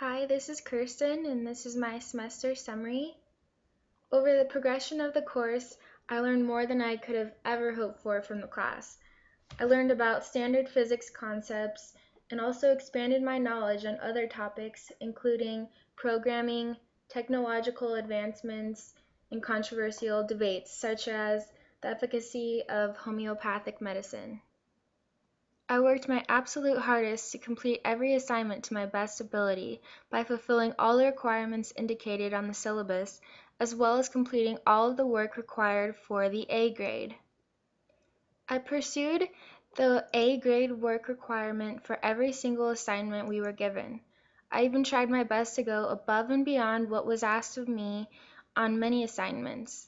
Hi, this is Kirsten, and this is my semester summary. Over the progression of the course, I learned more than I could have ever hoped for from the class. I learned about standard physics concepts and also expanded my knowledge on other topics, including programming, technological advancements, and controversial debates, such as the efficacy of homeopathic medicine. I worked my absolute hardest to complete every assignment to my best ability by fulfilling all the requirements indicated on the syllabus, as well as completing all of the work required for the A grade. I pursued the A grade work requirement for every single assignment we were given. I even tried my best to go above and beyond what was asked of me on many assignments.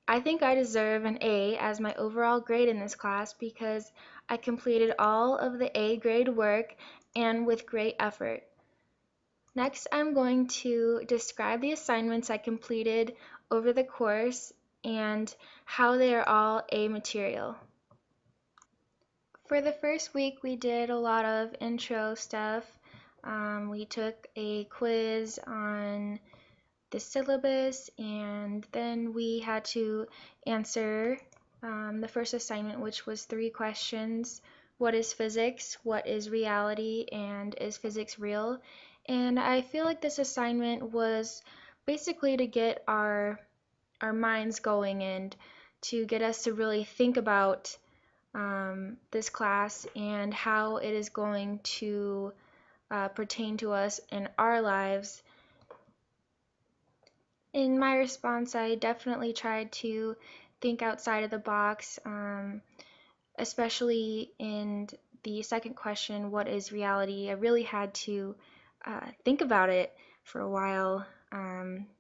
I think I deserve an A as my overall grade in this class because I completed all of the A grade work and with great effort. Next, I'm going to describe the assignments I completed over the course and how they are all A material. For the first week, we did a lot of intro stuff. We took a quiz on the syllabus, and then we had to answer the first assignment, which was 3 questions. What is physics? What is reality? And is physics real? And I feel like this assignment was basically to get our minds going and to get us to really think about this class and how it is going to pertain to us in our lives. In my response, I definitely tried to think outside of the box, especially in the second question, what is reality? I really had to think about it for a while.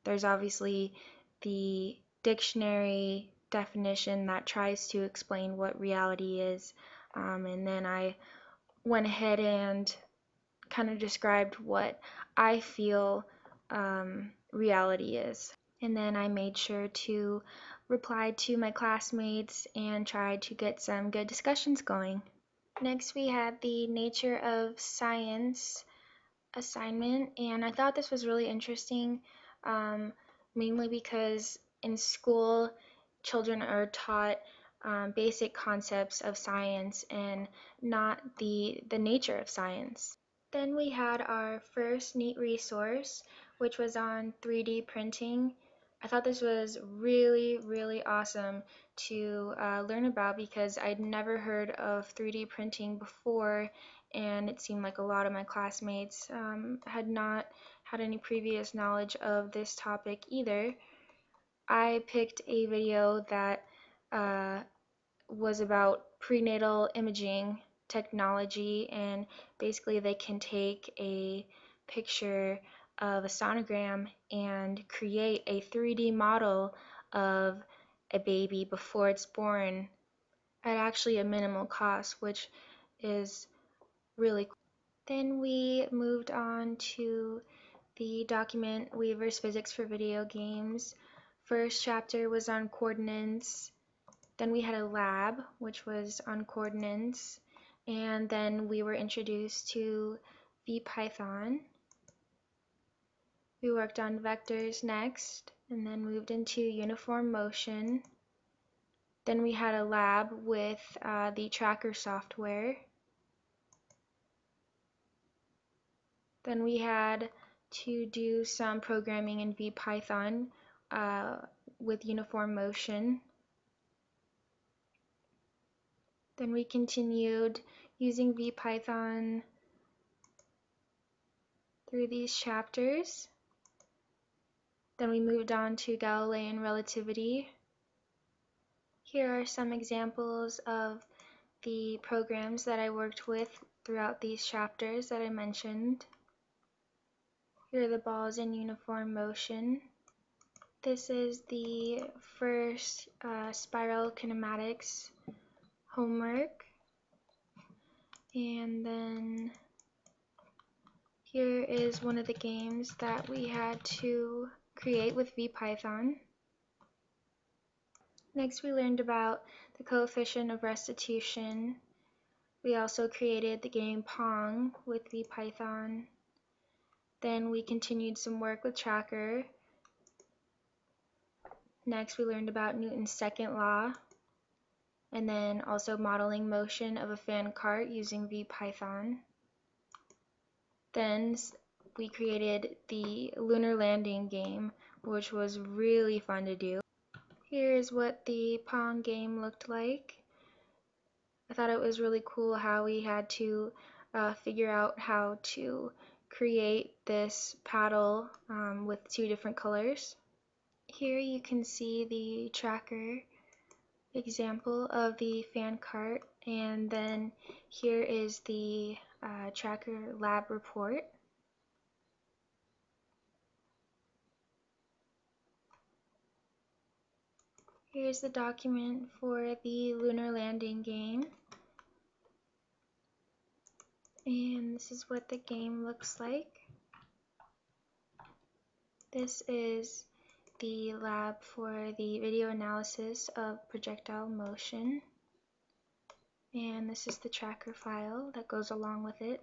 There's obviously the dictionary definition that tries to explain what reality is, and then I went ahead and kind of described what I feel reality is. And then I made sure to reply to my classmates and tried to get some good discussions going. Next, we had the Nature of Science assignment, and I thought this was really interesting, mainly because in school, children are taught basic concepts of science and not the nature of science. Then we had our first neat resource, which was on 3D printing. I thought this was really, really awesome to learn about because I'd never heard of 3D printing before, and it seemed like a lot of my classmates had not had any previous knowledge of this topic either. I picked a video that was about prenatal imaging technology, and basically they can take a picture of a sonogram and create a 3D model of a baby before it's born at actually a minimal cost, which is really cool. Then we moved on to the document Weaver's Physics for Video Games. First chapter was on coordinates. Then we had a lab, which was on coordinates, and then we were introduced to VPython. We worked on vectors next, and then moved into uniform motion. Then we had a lab with the tracker software. Then we had to do some programming in VPython with uniform motion. Then we continued using VPython through these chapters. Then we moved on to Galilean relativity. Here are some examples of the programs that I worked with throughout these chapters that I mentioned. Here are the balls in uniform motion. This is the first spiral kinematics homework. And then here is one of the games that we had to create with VPython. Next, we learned about the coefficient of restitution. We also created the game Pong with VPython. Then we continued some work with Tracker. Next we learned about Newton's second law, and then also modeling motion of a fan cart using VPython. Then we created the lunar landing game, which was really fun to do. Here's what the Pong game looked like. I thought it was really cool how we had to figure out how to create this paddle with two different colors. Here you can see the Tracker example of the fan cart, and then here is the Tracker lab report. Here's the document for the lunar landing game, and this is what the game looks like. This is the lab for the video analysis of projectile motion, and this is the Tracker file that goes along with it.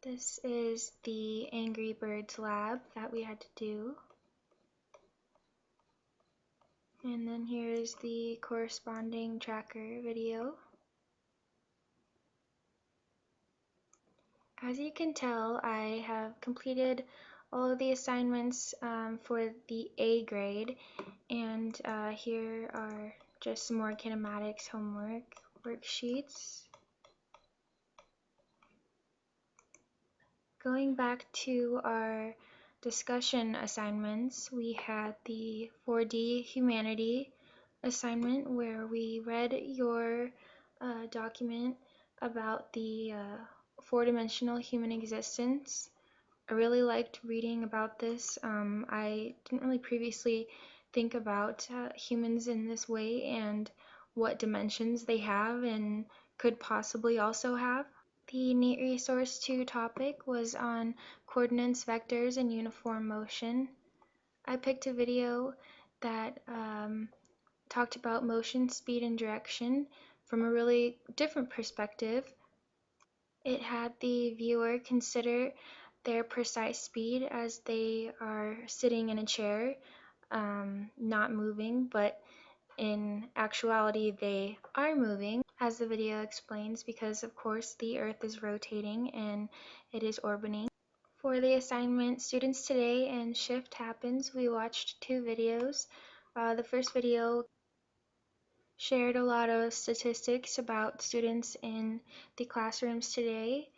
This is the Angry Birds lab that we had to do. And then here's the corresponding Tracker video. As you can tell, I have completed all of the assignments for the A grade, and here are just some more kinematics homework worksheets. Going back to our discussion assignments, we had the 4D Humanity assignment where we read your document about the four-dimensional human existence. I really liked reading about this. I didn't really previously think about humans in this way and what dimensions they have and could possibly also have. The NEAT Resource 2 topic was on coordinates, vectors, and uniform motion. I picked a video that talked about motion, speed, and direction from a really different perspective. It had the viewer consider their precise speed as they are sitting in a chair, not moving, but in actuality they are moving, as the video explains, because of course the Earth is rotating and it is orbiting. For the assignment Students Today and Shift Happens, we watched two videos. The first video shared a lot of statistics about students in the classrooms today.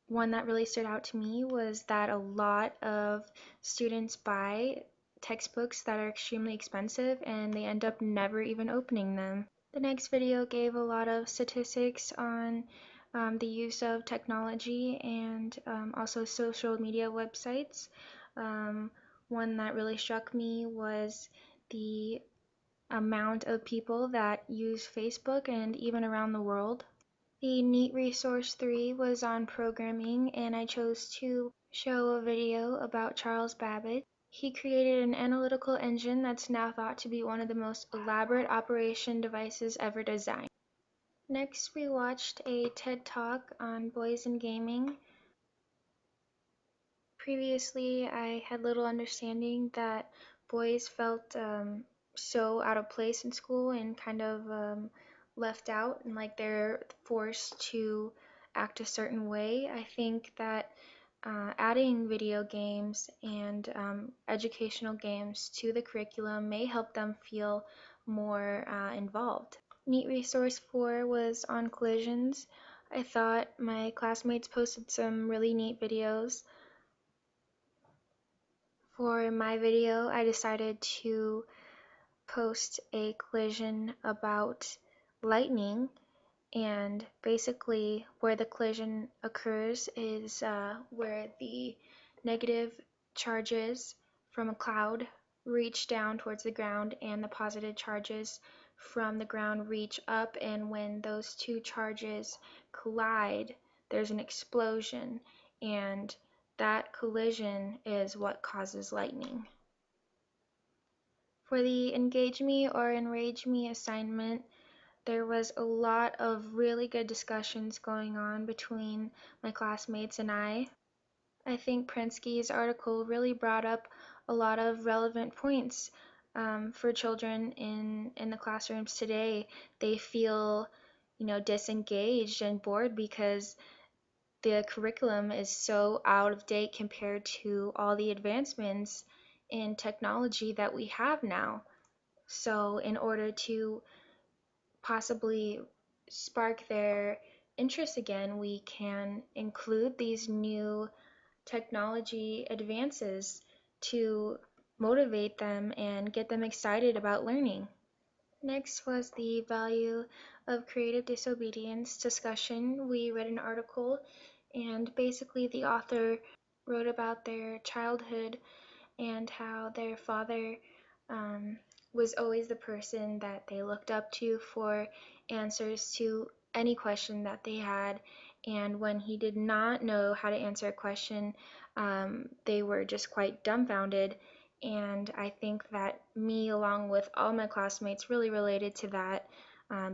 One that really stood out to me was that a lot of students buy textbooks that are extremely expensive and they end up never even opening them. The next video gave a lot of statistics on the use of technology and also social media websites. One that really struck me was the amount of people that use Facebook and even around the world. The NEAT Resource 3 was on programming, and I chose to show a video about Charles Babbage. He created an analytical engine that's now thought to be one of the most elaborate operation devices ever designed. Next, we watched a TED Talk on boys and gaming. Previously, I had little understanding that boys felt so out of place in school and kind of left out and like they're forced to act a certain way. I think that adding video games and educational games to the curriculum may help them feel more involved. NEAT Resource 4 was on collisions. I thought my classmates posted some really neat videos. For my video, I decided to post a collision about lightning, and basically where the collision occurs is where the negative charges from a cloud reach down towards the ground and the positive charges from the ground reach up, and when those two charges collide, there's an explosion, and that collision is what causes lightning. For the Engage Me or Enrage Me assignment, There was a lot of really good discussions going on between my classmates and I. I think Prensky's article really brought up a lot of relevant points for children in the classrooms today. They feel, disengaged and bored because the curriculum is so out of date compared to all the advancements in technology that we have now. So, in order to possibly spark their interest again, we can include these new technology advances to motivate them and get them excited about learning. Next was the value of creative disobedience discussion. We read an article, and basically the author wrote about their childhood and how their father um, was always the person that they looked up to for answers to any question that they had. And when he did not know how to answer a question, they were just quite dumbfounded. And I think that me, along with all my classmates, really related to that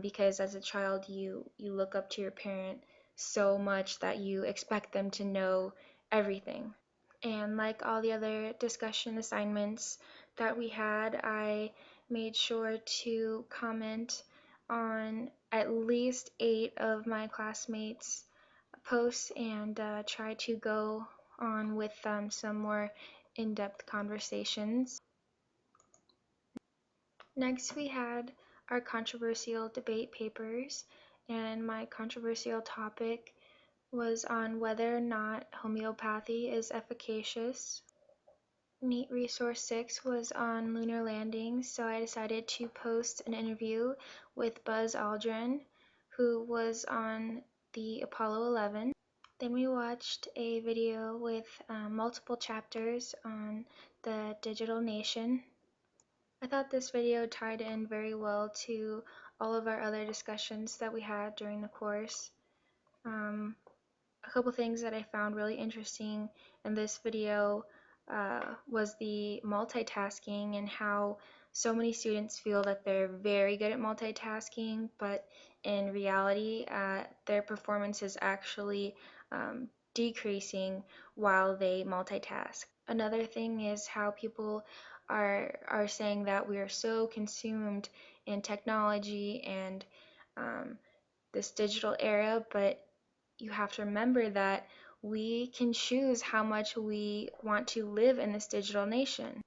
because as a child, you look up to your parent so much that you expect them to know everything. And like all the other discussion assignments that we had, I made sure to comment on at least 8 of my classmates' posts and try to go on with some more in-depth conversations. Next, we had our controversial debate papers, and my controversial topic was on whether or not homeopathy is efficacious. NEAT Resource 6 was on lunar landings, so I decided to post an interview with Buzz Aldrin, who was on the Apollo 11. Then we watched a video with multiple chapters on the digital nation. I thought this video tied in very well to all of our other discussions that we had during the course. A couple things that I found really interesting in this video was the multitasking and how so many students feel that they're very good at multitasking, but in reality, their performance is actually decreasing while they multitask. Another thing is how people are saying that we are so consumed in technology and this digital era, but you have to remember that we can choose how much we want to live in this digital nation.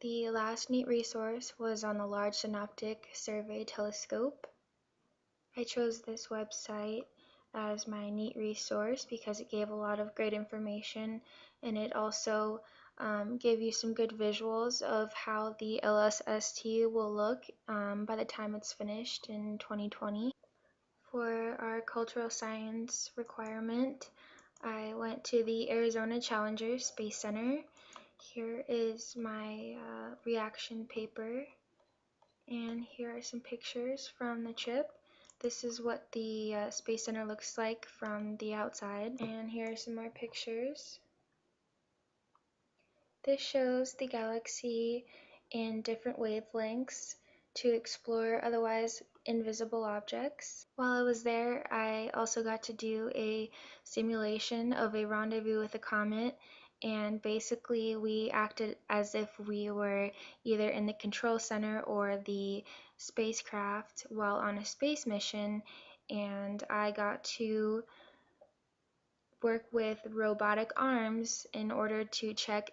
The last neat resource was on the Large Synoptic Survey Telescope. I chose this website as my neat resource because it gave a lot of great information, and it also gave you some good visuals of how the LSST will look by the time it's finished in 2020. For our cultural science requirement, I went to the Arizona Challenger Space Center. Here is my reaction paper, and here are some pictures from the trip. This is what the Space Center looks like from the outside, and here are some more pictures. This shows the galaxy in different wavelengths to explore otherwise invisible objects. While I was there, I also got to do a simulation of a rendezvous with a comet, and basically we acted as if we were either in the control center or the spacecraft while on a space mission, and I got to work with robotic arms in order to check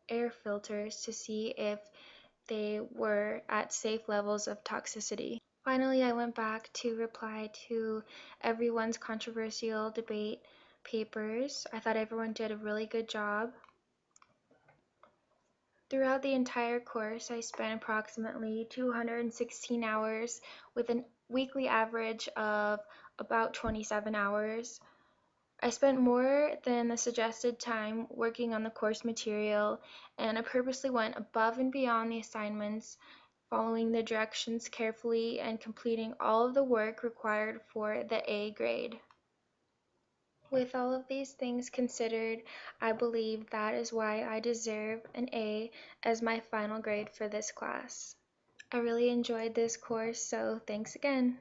air filters to see if they were at safe levels of toxicity. Finally, I went back to reply to everyone's controversial debate papers. I thought everyone did a really good job. Throughout the entire course, I spent approximately 216 hours with a weekly average of about 27 hours. I spent more than the suggested time working on the course material, and I purposely went above and beyond the assignments, following the directions carefully and completing all of the work required for the A grade. With all of these things considered, I believe that is why I deserve an A as my final grade for this class. I really enjoyed this course, so thanks again.